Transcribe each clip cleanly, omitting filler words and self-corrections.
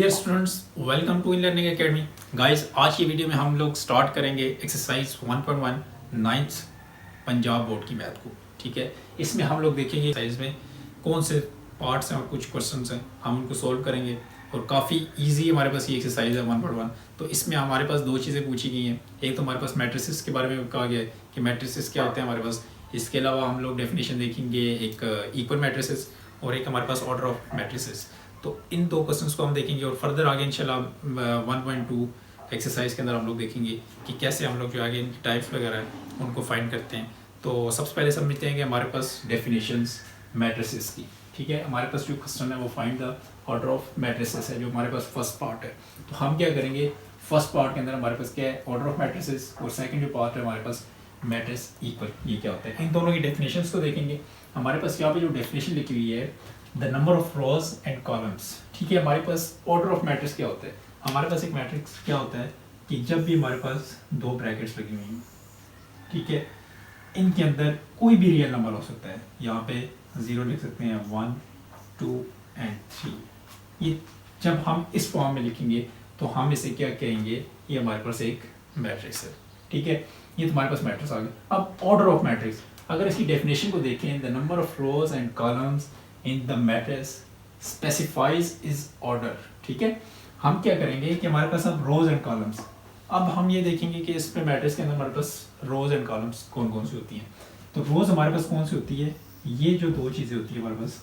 Dear students, welcome to in learning academy. Guys, आज की video में हम लोग स्टार्ट करेंगे एक्सरसाइज 1.1 नाइन्थ पंजाब बोर्ड की मैथ को। ठीक है, इसमें हम लोग देखेंगे एक्सरसाइज में कौन से पार्ट्स हैं और कुछ क्वेश्चंस हैं, हम उनको सॉल्व करेंगे। और काफ़ी इजी हमारे पास ये एक्सरसाइज है 1.1। तो इसमें हमारे पास दो चीज़ें पूछी गई हैं। एक तो हमारे पास मैट्रिसेस के बारे में कहा गया है कि मैट्रिसेस क्या होते हैं हमारे पास। इसके अलावा हम लोग डेफिनेशन देखेंगे, एक इक्वल मैट्रिसेस और एक हमारे पास ऑर्डर ऑफ मैट्रिसेस। तो इन दो क्वेश्चंस को हम देखेंगे और फर्दर आगे इंशाल्लाह 1.2 एक्सरसाइज के अंदर हम लोग देखेंगे कि कैसे हम लोग जो आगे इनकी टाइप्स वगैरह हैं उनको फाइंड करते हैं। तो सबसे पहले समझते हैं कि हमारे पास डेफिनेशंस मैट्रिसेस की। ठीक है, हमारे पास जो क्वेश्चन है वो find the order of matrices है, जो हमारे पास फर्स्ट पार्ट है। तो हम क्या करेंगे, फर्स्ट पार्ट के अंदर हमारे पास क्या है, ऑर्डर ऑफ मैट्रिसेस, और सेकंड जो पार्ट है हमारे पास मैट्रिस इक्वल, ये क्या होता है। इन दोनों की डेफिनेशंस को देखेंगे। हमारे पास यहाँ पे जो डेफिनेशन लिखी हुई है, the number of rows and columns. ठीक है, हमारे पास ऑर्डर ऑफ मैट्रिक्स क्या होता है। हमारे पास एक मैट्रिक्स क्या होता है कि जब भी हमारे पास दो ब्रैकेट्स लगी हुई हैं, ठीक है, इनके अंदर कोई भी रियल नंबर हो सकता है। यहाँ पे 0 लिख सकते हैं, 1, 2 एंड 3। ये जब हम इस फॉर्म में लिखेंगे तो हम इसे क्या कहेंगे, ये हमारे पास एक मैट्रिक्स है। ठीक है, ये तुम्हारे पास मैट्रिक्स आ गया। अब ऑर्डर ऑफ मैट्रिक्स, अगर इसकी डेफिनेशन को देखें, the number of rows and columns in the matrix specifies is order. ठीक है, हम क्या करेंगे कि हमारे पास अब रोज एंड कॉलम्स, अब हम ये देखेंगे कि इस पे मैट्रिक्स के अंदर हमारे पास रोज एंड कॉलम्स कौन कौन सी होती हैं। तो रोज हमारे पास कौन सी होती है, ये जो दो चीज़ें होती है हमारे पास,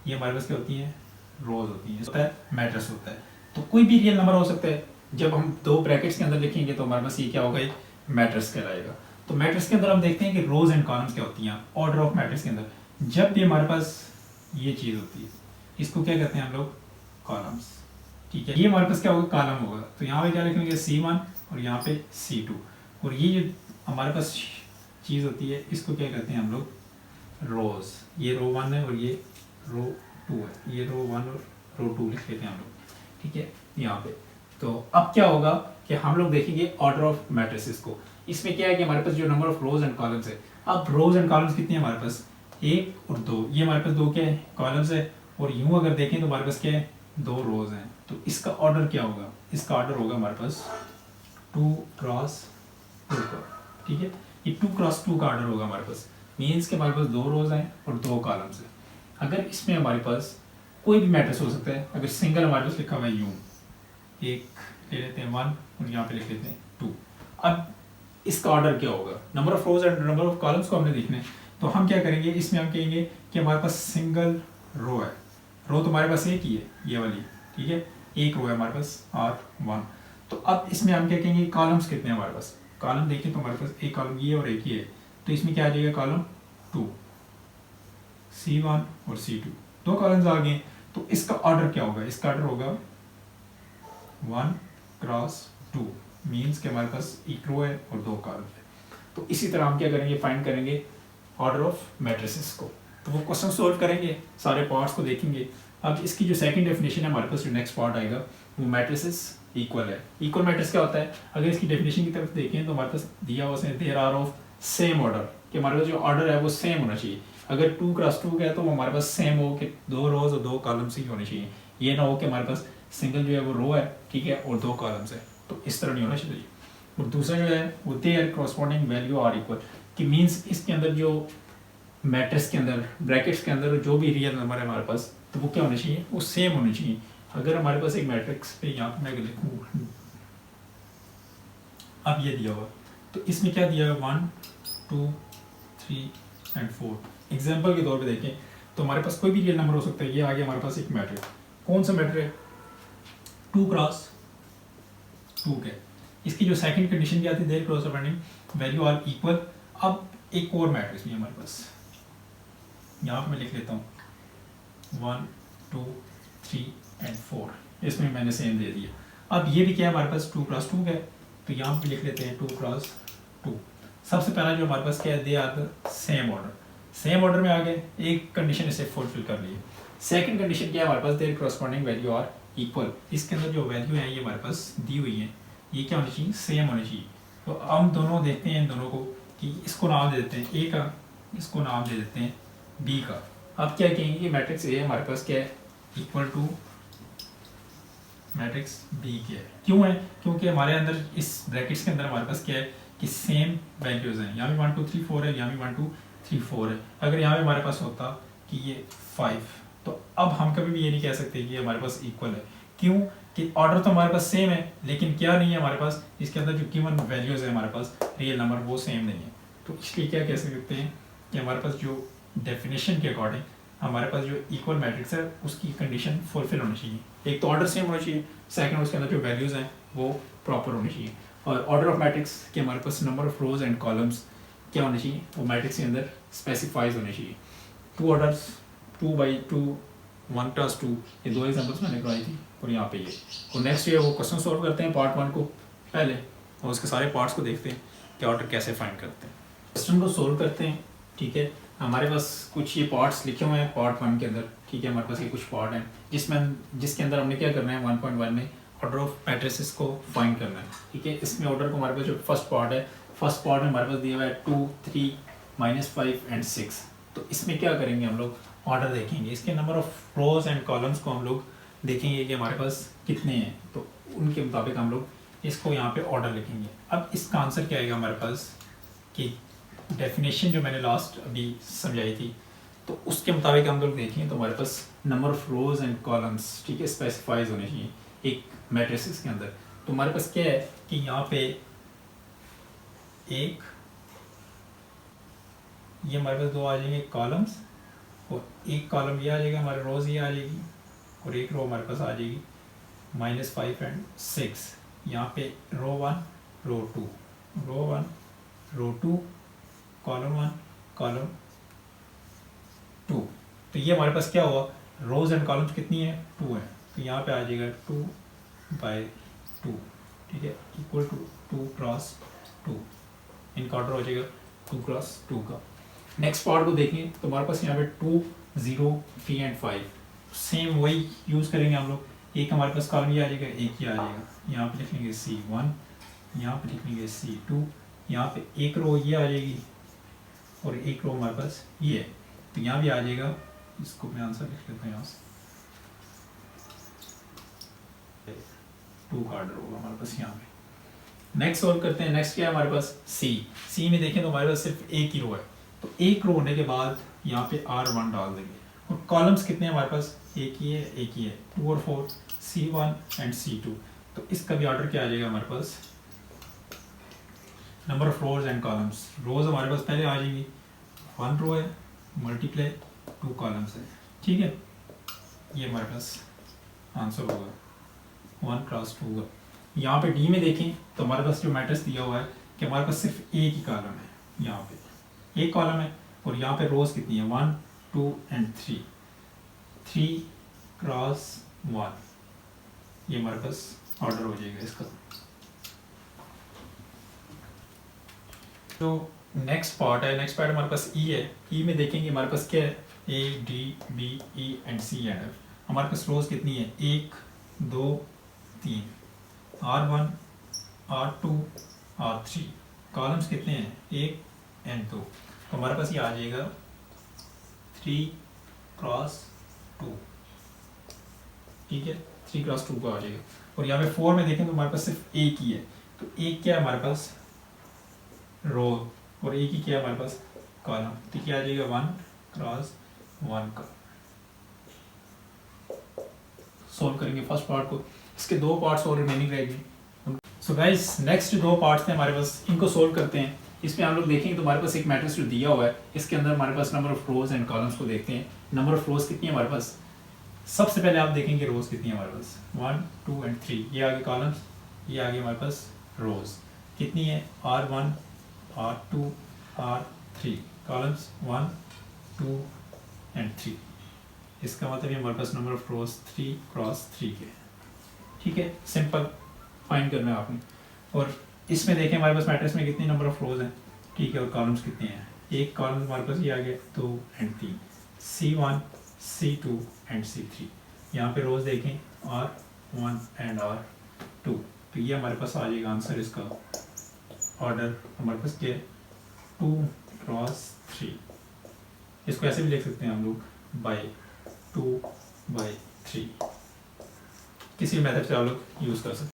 ये हमारे पास क्या होती हैं, रोज होती हैं, होता है मैट्रिक्स होता है। तो कोई भी रियल नंबर हो सकता है। जब हम दो ब्रैकेट्स के अंदर लिखेंगे तो हमारे पास ये क्या होगा, एक मैट्रिक्स कहलाएगा। तो मैट्रिक्स के अंदर हम देखते हैं कि रोज एंड कॉलम्स क्या होती हैं। ऑर्डर ऑफ मैट्रिक्स के अंदर जब भी हमारे पास ये चीज़ होती है, इसको क्या कहते हैं हम लोग, कॉलम्स। ठीक है, ये हमारे पास क्या होगा, कॉलम होगा। तो यहाँ पे क्या लिखेंगे, C1 और यहाँ पे C2। और ये जो हमारे पास चीज़ होती है, इसको क्या कहते हैं हम लोग, रोज। ये रो 1 है और ये रो 2 है, ये रो 1 और रो 2 लिख लेते हैं हम लोग। ठीक है, यहाँ पे तो अब क्या होगा कि हम लोग देखेंगे ऑर्डर ऑफ मैट्रिसेस को। इसमें क्या है कि हमारे पास जो number of rows and columns है, अब रोज एंड कॉलम्स कितने हैं हमारे पास, 1 और 2। ये हमारे पास दो क्या है, कॉलम्स है। और यूं अगर देखें तो हमारे पास क्या है, 2 रोज हैं। तो इसका ऑर्डर क्या होगा, इसका ऑर्डर होगा हमारे पास 2 क्रॉस 2 का। ठीक है, ये 2 क्रॉस 2 का ऑर्डर होगा हमारे पास। मीन्स के हमारे पास 2 रोज हैं और 2 कॉलम्स हैं। अगर इसमें हमारे पास कोई भी मैट्रिक्स हो सकता है, अगर सिंगल हमारे पास लिखा हुआ है यूं, एक ले लेते हैं 1 और यहाँ पे लिख लेते हैं 2। अब इसका ऑर्डर क्या होगा, number of rows and number of columns को हमने देखना है। तो हम क्या करेंगे, इसमें हम कहेंगे कि हमारे पास सिंगल रो है। रो तो हमारे पास एक ही है, ये वाली। ठीक है, एक रो है हमारे पास R1। तो अब इसमें हम क्या कहेंगे, कॉलम्स कितने हैं हमारे पास। कॉलम देखें तो हमारे पास एक कॉलम ये और एक ही है। तो इसमें क्या आ जाएगा, कॉलम 2, C1 और C2, 2 कॉलम्स आ गए। तो इसका ऑर्डर क्या होगा, इसका ऑर्डर होगा 1 क्रॉस 2। मीन्स कि हमारे पास एक रो है और 2 कॉलम है। तो इसी तरह हम क्या करेंगे, फाइंड करेंगे ऑर्डर ऑफ मैट्रिसेस को। तो वो क्वेश्चन सोल्व करेंगे, सारे पार्ट्स को देखेंगे। अब इसकी जो सेकंड डेफिनेशन है हमारे पास, जो नेक्स्ट पार्ट आएगा वो मैट्रिसेस इक्वल है। इक्वल मैट्रिक्स क्या होता है, अगर इसकी डेफिनेशन की तरफ देखें तो हमारे पास दिया हुआ है there are of same order, कि हमारे पास जो ऑर्डर है वो सेम होना चाहिए। अगर 2 क्रॉस 2 का है तो वो हमारे पास सेम हो कि 2 रोज और 2 कॉलम्स ही होने चाहिए। ये ना हो कि हमारे पास सिंगल जो है वो रो है, ठीक है, और 2 कॉलम्स है। तो इस तरह नहीं होना चाहिए। और दूसरा जो है वो their corresponding value are equal, कि मीन्स इसके अंदर जो मैट्रिक्स के अंदर ब्रैकेट्स के अंदर जो भी रियल नंबर है हमारे पास, तो वो क्या होने चाहिए, वो सेम होने चाहिए। अगर हमारे पास एक मैट्रिक्स पे यहाँ पे मैं लिखूँ, अब ये दिया हुआ, तो इसमें क्या दिया है, 1, 2, 3 एंड 4। एग्जाम्पल के तौर पे देखें तो हमारे पास कोई भी रियल नंबर हो सकता है। ये आ गया हमारे पास एक मैट्रिक्स, कौन सा मैट्रिक्स, 2 क्रॉस 2 के। इसकी जो सेकंड कंडीशन क्या थी, their corresponding value are equal. अब एक और मैट्रिक्स भी हमारे पास, यहाँ पे मैं लिख लेता हूँ 1, 2, 3 एंड 4। इसमें मैंने सेम दे दिया। अब ये भी क्या है हमारे पास, 2 क्रॉस 2 का है। तो यहाँ पे लिख लेते हैं 2 क्रॉस 2। सबसे पहला जो हमारे पास क्या है, they are the same order, same order में आ गए। एक कंडीशन इसे फुलफिल कर लिए। सेकंड कंडीशन क्या है हमारे पास, there corresponding value are equal. इसके अंदर जो वैल्यू है ये हमारे पास दी हुई है, ये क्या होनी चाहिए, सेम होनी चाहिए। तो हम दोनों देखते हैं इन दोनों को कि इसको नाम दे देते हैं ए का, इसको नाम दे देते हैं बी का। अब क्या कहेंगे कि मैट्रिक्स ए हमारे पास क्या है, इक्वल टू मैट्रिक्स बी के है। क्यों है? क्योंकि हमारे अंदर इस ब्रैकेट्स के अंदर हमारे पास क्या है कि सेम वैल्यूज़ हैं, यहाँ भी 1 2 3 4 है, यहाँ भी 1 2 3 4 है। अगर यहाँ पे हमारे पास होता कि ये 5, तो अब हम कभी भी ये नहीं कह सकते कि हमारे पास इक्वल है। क्यों? कि ऑर्डर तो हमारे पास सेम है, लेकिन क्या नहीं है हमारे पास, इसके अंदर जो गिवन वैल्यूज़ है हमारे पास रियल नंबर वो सेम नहीं है। तो इसलिए क्या कह सकते हैं कि हमारे पास जो डेफिनेशन के अकॉर्डिंग हमारे पास जो इक्वल मैट्रिक्स है उसकी कंडीशन फुलफिल होनी चाहिए। एक तो ऑर्डर सेम होना चाहिए, सेकंड उसके अंदर जो वैल्यूज़ हैं वो प्रॉपर होनी चाहिए। और ऑर्डर ऑफ मैट्रिक्स के हमारे पास number of rows and columns क्या होने चाहिए, वो मैट्रिक्स के अंदर स्पेसिफाइज होने चाहिए। 2 ऑर्डर्स 2/2 1 + 2, ये 2 एग्जाम्पल्स मैंने करवाई थी और यहाँ पे ये। और नेक्स्ट ये वो क्वेश्चन सॉल्व करते हैं पार्ट 1 को पहले, और उसके सारे पार्ट्स को देखते हैं कि ऑर्डर कैसे फाइंड करते हैं। क्वेश्चन को सोल्व करते हैं, ठीक है। हमारे पास कुछ ये पार्ट्स लिखे हुए हैं पार्ट 1 के अंदर, ठीक है। हमारे पास ये कुछ पार्ट हैं जिसके अंदर हमने क्या करना है 1.1 में ऑर्डर ऑफ मैट्रिसेस को फाइंड करना है, ठीक है। इसमें ऑर्डर को हमारे पास जो फर्स्ट पार्ट है, फर्स्ट पार्ट में हमारे पास दिया हुआ है 2 3 -5 एंड 6। तो इसमें क्या करेंगे हम लोग, ऑर्डर देखेंगे, इसके number of rows and columns को हम लोग देखेंगे कि हमारे पास कितने हैं, तो उनके मुताबिक हम लोग इसको यहाँ पे ऑर्डर लिखेंगे। अब इसका आंसर क्या आएगा हमारे पास कि डेफिनेशन जो मैंने लास्ट अभी समझाई थी, तो उसके मुताबिक हम लोग देखें तो हमारे पास number of rows and columns, ठीक है, स्पेसिफाइज होने चाहिए एक मैट्रिसेस के अंदर। तो हमारे पास क्या है कि यहाँ पे एक ये हमारे पास 2 आ जाएंगे कॉलम्स, और एक कॉलम ये आ जाएगा, हमारे रोज ये आ जाएगी, और एक रो हमारे पास आ जाएगी -5 एंड 6। यहाँ पे रो 1 रो 2 रो 1 रो 2 कॉलम 1 कॉलम 2। तो ये हमारे पास क्या हुआ, रोज एंड कॉलम्स कितनी है 2 है, तो यहाँ पे आ जाएगा 2/2, ठीक है, इक्वल टू 2 क्रॉस 2। इनका ऑर्डर हो जाएगा 2 क्रॉस 2 का। नेक्स्ट पार्ट को देखें तो हमारे पास यहाँ पे 2 0 3 एंड 5 सेम वही यूज़ करेंगे हम लोग। एक हमारे पास कॉलम ये आ जाएगा, एक ये आ जाएगा, यहाँ पे लिख लेंगे C1, यहाँ पे लिख लेंगे C2, यहाँ पे एक रो ये आ जाएगी और एक रो हमारे पास ये है, तो यहाँ भी आ जाएगा। इसको मैं आंसर लिख लेता हूँ यहाँ से, 2 का ऑर्डर होगा हमारे पास यहाँ पे। नेक्स्ट सॉल्व करते हैं। नेक्स्ट क्या है हमारे पास सी में देखें तो हमारे पास सिर्फ एक ही रो है, तो एक रो होने के बाद यहाँ पे R1 डाल देंगे। और कॉलम्स कितने हैं हमारे पास, एक ही है 2 और 4, C1 एंड C2। तो इसका भी ऑर्डर क्या आ जाएगा हमारे पास, number of rows and columns, rows हमारे पास पहले आ जाएंगी, 1 रो है मल्टीप्लाई 2 कॉलम्स है, ठीक है। ये हमारे पास आंसर होगा 1 क्रॉस 2 का। यहाँ पे डी में देखें तो हमारे पास जो मैट्रिक्स दिया हुआ है कि हमारे पास सिर्फ एक ही कॉलम है, यहाँ पे एक कॉलम है, और यहाँ पे रोज कितनी है 1 2 एंड 3 क्रॉस 1। ये हमारे पास ऑर्डर हो जाएगा इसका। तो नेक्स्ट पार्ट हमारे पास ई है। ई में देखेंगे हमारे पास क्या है, A D B E and C and F। हमारे पास रोज कितनी है 1 2 3, R1 R2 R3, कॉलम्स कितने हैं 1 एंड 2। तो हमारे पास ये आ जाएगा 3 क्रॉस 2, ठीक है, 3 क्रॉस 2 का आ जाएगा। और यहाँ पे 4 में देखें तो हमारे पास सिर्फ एक ही है, तो एक क्या है हमारे पास रो, और एक ही क्या है हमारे पास कॉलम, तो क्या आ जाएगा 1 क्रॉस 1 का। सोल्व करेंगे फर्स्ट पार्ट को, इसके 2 पार्ट्स और रिमेनिंग रहेगी। सो गाइस नेक्स्ट 2 पार्ट्स थे हमारे पास, इनको सोल्व करते हैं। इसमें हम लोग देखेंगे तो हमारे पास एक मैट्रिक्स जो दिया हुआ है, इसके अंदर हमारे पास number of rows and columns को देखते हैं। नंबर ऑफ रोज कितनी है हमारे पास, सबसे पहले आप देखेंगे रोज कितनी है हमारे पास 1 2 एंड 3, ये आगे कॉलम्स, ये आगे हमारे पास रोज कितनी है R1 R2 R3, columns 1 2 and 3। इसका मतलब ये हमारे पास नंबर ऑफ रोज 3 क्रॉस 3 के, ठीक है, सिंपल फाइंड करना है आपने। और इसमें देखें हमारे पास मैट्रिक्स में कितनी नंबर ऑफ रोज हैं, ठीक है, और कॉलम्स कितने हैं, एक कॉलम हमारे पास ये आ गया 2 and 3, C1 C2 and C3। यहाँ पे रोज देखें R1 एंड R2, तो ये हमारे पास आ जाएगा आंसर। इसका ऑर्डर हमारे पास क्या है 2 क्रॉस 3। इसको ऐसे भी लिख सकते हैं हम लोग बाय 2/3। किसी भी मेथड से आप लोग यूज़ कर सकते हैं।